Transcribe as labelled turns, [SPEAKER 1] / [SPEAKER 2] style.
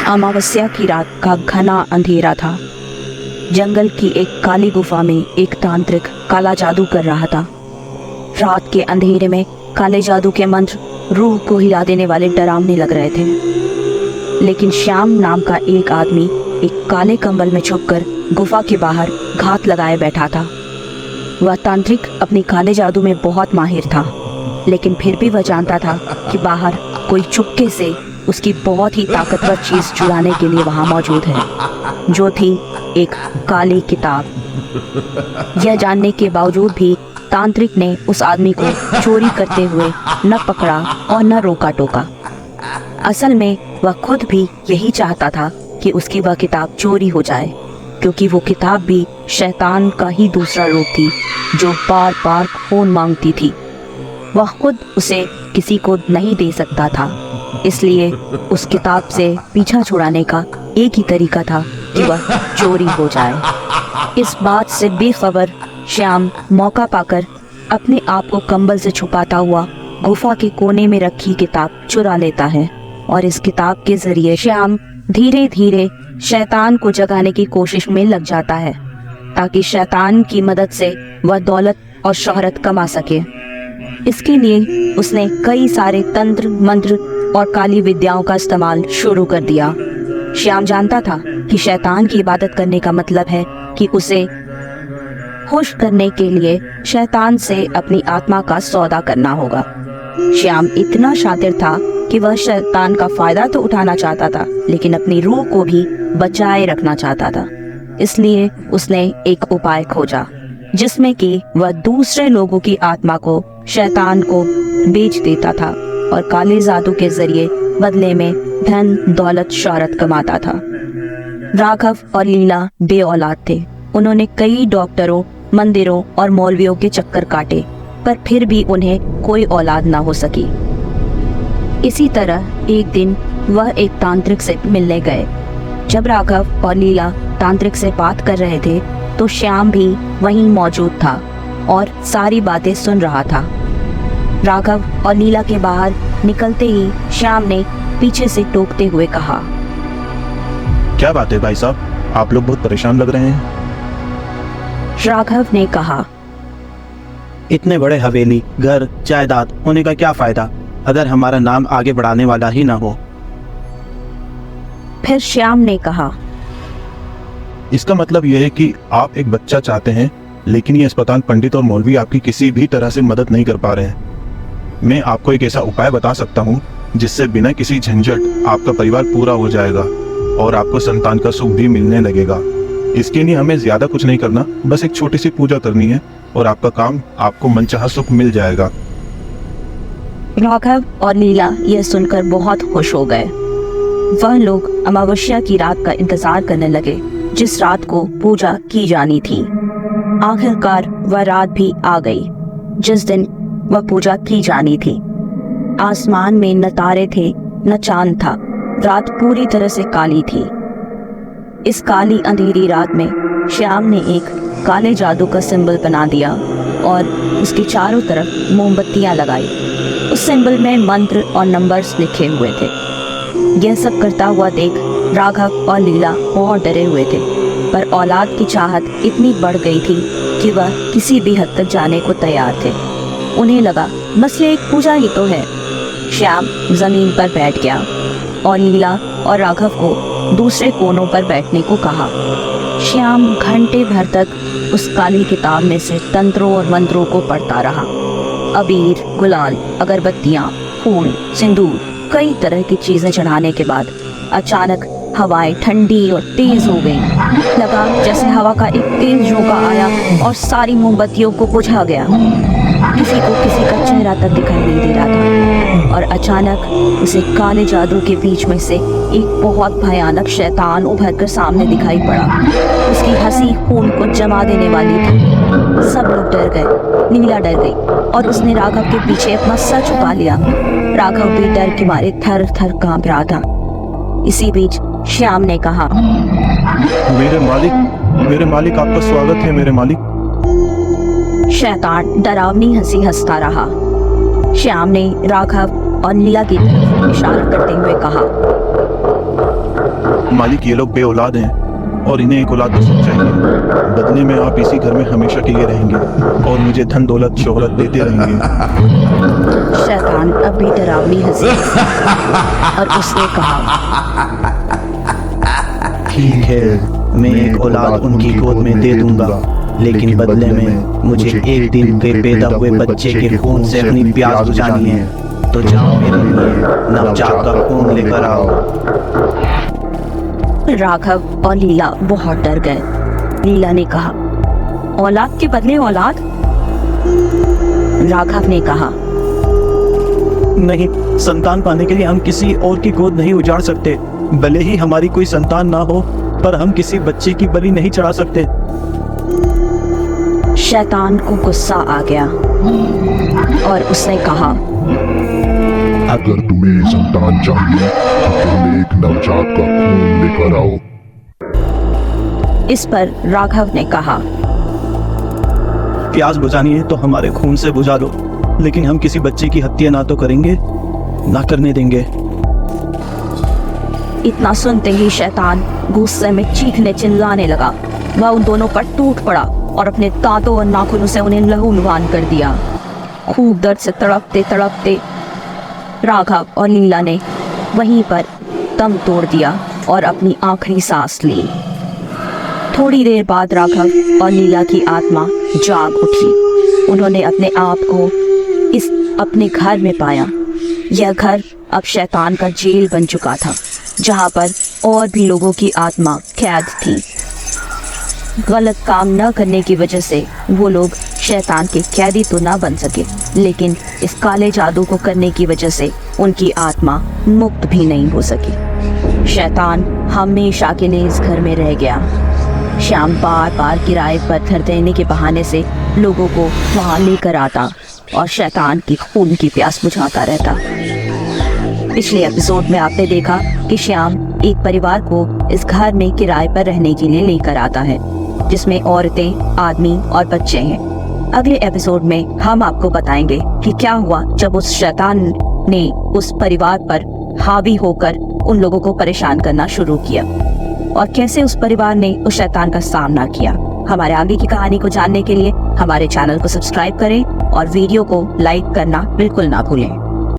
[SPEAKER 1] अमावस्या की रात का घना अंधेरा था। जंगल की एक काली गुफा में एक तांत्रिक काला जादू कर रहा था। रात के अंधेरे में काले जादू के मंत्र रूह को हिला देने वाले डरावने लग रहे थे। लेकिन श्याम नाम का एक आदमी एक काले कंबल में छुपकर गुफा के बाहर घात लगाए बैठा था। वह तांत्रिक अपने काले जादू में बहुत माहिर था, लेकिन फिर भी वह जानता था कि बाहर कोई चुपके से उसकी बहुत ही ताकतवर चीज चुराने के लिए वहां मौजूद है, जो थी एक काली किताब। यह जानने के बावजूद भी तांत्रिक ने उस आदमी को चोरी करते हुए न पकड़ा और न रोका टोका। असल में वह खुद भी यही चाहता था कि उसकी वह किताब चोरी हो जाए, क्योंकि वो किताब भी शैतान का ही दूसरा रूप थी, जो बार बार खून मांगती थी। वह खुद उसे किसी को नहीं दे सकता था, इसलिए उस किताब से पीछा छुड़ाने का एक ही तरीका था कि वह चोरी हो जाए। इस बात से बेखबर श्याम मौका पाकर अपने आप को कंबल से छुपाता हुआ गुफा के कोने में रखी किताब चुरा लेता है, और इस किताब के जरिए श्याम धीरे धीरे शैतान को जगाने की कोशिश में लग जाता है, ताकि शैतान की मदद से वह दौलत और शोहरत कमा सके। इसके लिए उसने कई सारे तंत्र मंत्र और काली विद्याओं का इस्तेमाल शुरू कर दिया। श्याम जानता था कि शैतान की इबादत करने का मतलब है कि उसे खुश करने के लिए शैतान से अपनी आत्मा का सौदा करना होगा। श्याम इतना शातिर था कि वह शैतान का फायदा तो उठाना चाहता था, लेकिन अपनी रूह को भी बचाए रखना चाहता था। इसलिए उसने एक उपाय खोजा, जिसमें कि वह दूसरे लोगों की आत्मा को शैतान को बेच देता था और काले जादू के जरिए बदले में धन दौलत शोहरत कमाता था। राघव और लीला बे औलाद थे। उन्होंने कई डॉक्टरों, मंदिरों और मौलवियों के चक्कर काटे, पर फिर भी उन्हें कोई औलाद ना हो सकी। इसी तरह एक दिन वह एक तांत्रिक से मिलने गए। जब राघव और लीला तांत्रिक से बात कर रहे थे, तो श्याम भी वहीं मौजूद था और सारी बातें सुन रहा था। राघव और लीला के बाहर निकलते ही श्याम ने पीछे से टोकते हुए कहा,
[SPEAKER 2] क्या बात है भाई साहब, आप लोग बहुत परेशान लग रहे हैं।
[SPEAKER 1] राघव ने कहा,
[SPEAKER 3] इतने बड़े हवेली, घर, जायदाद होने का क्या फायदा अगर हमारा नाम आगे बढ़ाने वाला ही ना हो।
[SPEAKER 1] फिर श्याम ने कहा,
[SPEAKER 2] इसका मतलब यह है कि आप एक बच्चा चाहते हैं, लेकिन ये अस्पताल, पंडित और मौलवी आपकी किसी भी तरह से मदद नहीं कर पा रहे हैं। मैं आपको एक ऐसा उपाय बता सकता हूँ जिससे बिना किसी झंझट आपका परिवार पूरा हो जाएगा और आपको संतान का सुख भी मिलने लगेगा। इसके लिए हमें ज्यादा कुछ नहीं करना, बस एक छोटी सी पूजा करनी है और आपका काम, आपको मनचाहा सुख मिल जाएगा।
[SPEAKER 1] राघव और लीला यह सुनकर बहुत खुश हो गए। वह लोग अमावस्या की रात का इंतजार करने लगे, जिस रात को पूजा की जानी थी। आखिरकार वह रात भी आ गई जिस दिन वह पूजा की जानी थी। आसमान में न तारे थे न चांद था। रात पूरी तरह से काली थी। इस काली अंधेरी रात में श्याम ने एक काले जादू का सिंबल बना दिया और उसके चारों तरफ मोमबत्तियां लगाई। उस सिंबल में मंत्र और नंबर्स लिखे हुए थे। यह सब करता हुआ देख राघव और लीला बहुत डरे हुए थे, पर औलाद की चाहत इतनी बढ़ गई थी कि वह किसी भी हद तक जाने को तैयार थे। उन्हें लगा बस ये एक पूजा ही तो है। श्याम जमीन पर बैठ गया और लीला और राघव को दूसरे कोनों पर बैठने को कहा। श्याम घंटे भर तक उस काली किताब में से तंत्रों और मंत्रों को पढ़ता रहा। अबीर, गुलाल, अगरबत्तियां, फूल, सिंदूर, कई तरह की चीजें चढ़ाने के बाद अचानक हवाएं ठंडी और तेज हो गईं। लगा जैसे हवा का एक तेज झोंका आया और सारी मोमबत्तियों को बुझा गया। किसी को किसी का चेहरा तक दिखाई नहीं दे रहा था, और अचानक उसे काले जादू के बीच में से एक बहुत भयानक शैतान उभर कर सामने दिखाई पड़ा। उसकी हंसी खून को जमा देने वाली थी। सब लोग डर गए। लीला डर गई और उसने राघव के पीछे अपना सर छुपा लिया। राघव भी डर के मारे थर थर कांप रहा था। इसी बीच श्याम ने कहा,
[SPEAKER 2] मेरे मालिक आपका स्वागत है मेरे मालिक।
[SPEAKER 1] शैतान डरावनी हंसी हंसता रहा। श्याम ने राघव और लीला की तरफ इशारा करते हुए कहा,
[SPEAKER 2] मालिक, ये लोग बेऔलाद हैं और इन्हें एक औलाद पसंद चाहिए। बदले में आप इसी घर में हमेशा के लिए रहेंगे और मुझे धन दौलत शोहरत देते रहेंगे।
[SPEAKER 1] शैतान अब भी डरावनी हंसी और उसने कहा,
[SPEAKER 3] ठीक है, मैं एक औलाद उनकी गोद में दे दूंगा, लेकिन बदले में मुझे एक दिन के पैदा हुए बच्चे के खून से अपनी प्यास बुझानी है। तो जाओ मेरे लिए नवजात का खून लेकर आओ।
[SPEAKER 1] राघव और लीला बहुत डर गए। लीला ने कहा, औलाद के बदले औलाद? राघव ने कहा,
[SPEAKER 3] नहीं, संतान पाने के लिए हम किसी और की गोद नहीं उजाड़ सकते। भले ही हमारी कोई संतान ना हो, पर हम किसी बच्चे की बलि नहीं चढ़ा सकते।
[SPEAKER 1] शैतान को गुस्सा आ गया और उसने कहा,
[SPEAKER 4] अगर तुम्हें संतान चाहिए तो तुम एक नवजात का खून लेकर आओ।
[SPEAKER 1] इस पर राघव ने कहा,
[SPEAKER 3] प्यास बुझानी है तो हमारे खून से बुझा दो, लेकिन हम किसी बच्चे की हत्या ना तो करेंगे ना करने देंगे।
[SPEAKER 1] इतना सुनते ही शैतान गुस्से में चीखने चिल्लाने लगा। वह उन दोनों पर टूट पड़ा और अपने दांतों और नाखूनों से उन्हें लहूलुहान कर दिया। खूब दर्द से तड़पते तड़पते राघव और लीला ने वहीं पर दम तोड़ दिया और अपनी आखिरी सांस ली। थोड़ी देर बाद राघव और लीला की आत्मा जाग उठी। उन्होंने अपने आप को इस अपने घर में पाया। यह घर अब शैतान का जेल बन चुका था, जहाँ पर और भी लोगों की आत्मा कैद थी। गलत काम न करने की वजह से वो लोग शैतान के कैदी तो ना बन सके, लेकिन इस काले जादू को करने की वजह से उनकी आत्मा मुक्त भी नहीं हो सकी। शैतान हमेशा के लिए इस घर में रह गया। श्याम बार बार किराए पर घर देने के बहाने से लोगों को वहाँ लेकर आता और शैतान की खून की प्यास बुझाता रहता। पिछले एपिसोड में आपने देखा कि श्याम एक परिवार को इस घर में किराए पर रहने के लिए लेकर आता है, जिसमें औरतें, आदमी और बच्चे हैं। अगले एपिसोड में हम आपको बताएंगे कि क्या हुआ जब उस शैतान ने उस परिवार पर हावी होकर उन लोगों को परेशान करना शुरू किया और कैसे उस परिवार ने उस शैतान का सामना किया। हमारे आगे की कहानी को जानने के लिए हमारे चैनल को सब्सक्राइब करें और वीडियो को लाइक करना बिल्कुल ना भूलें।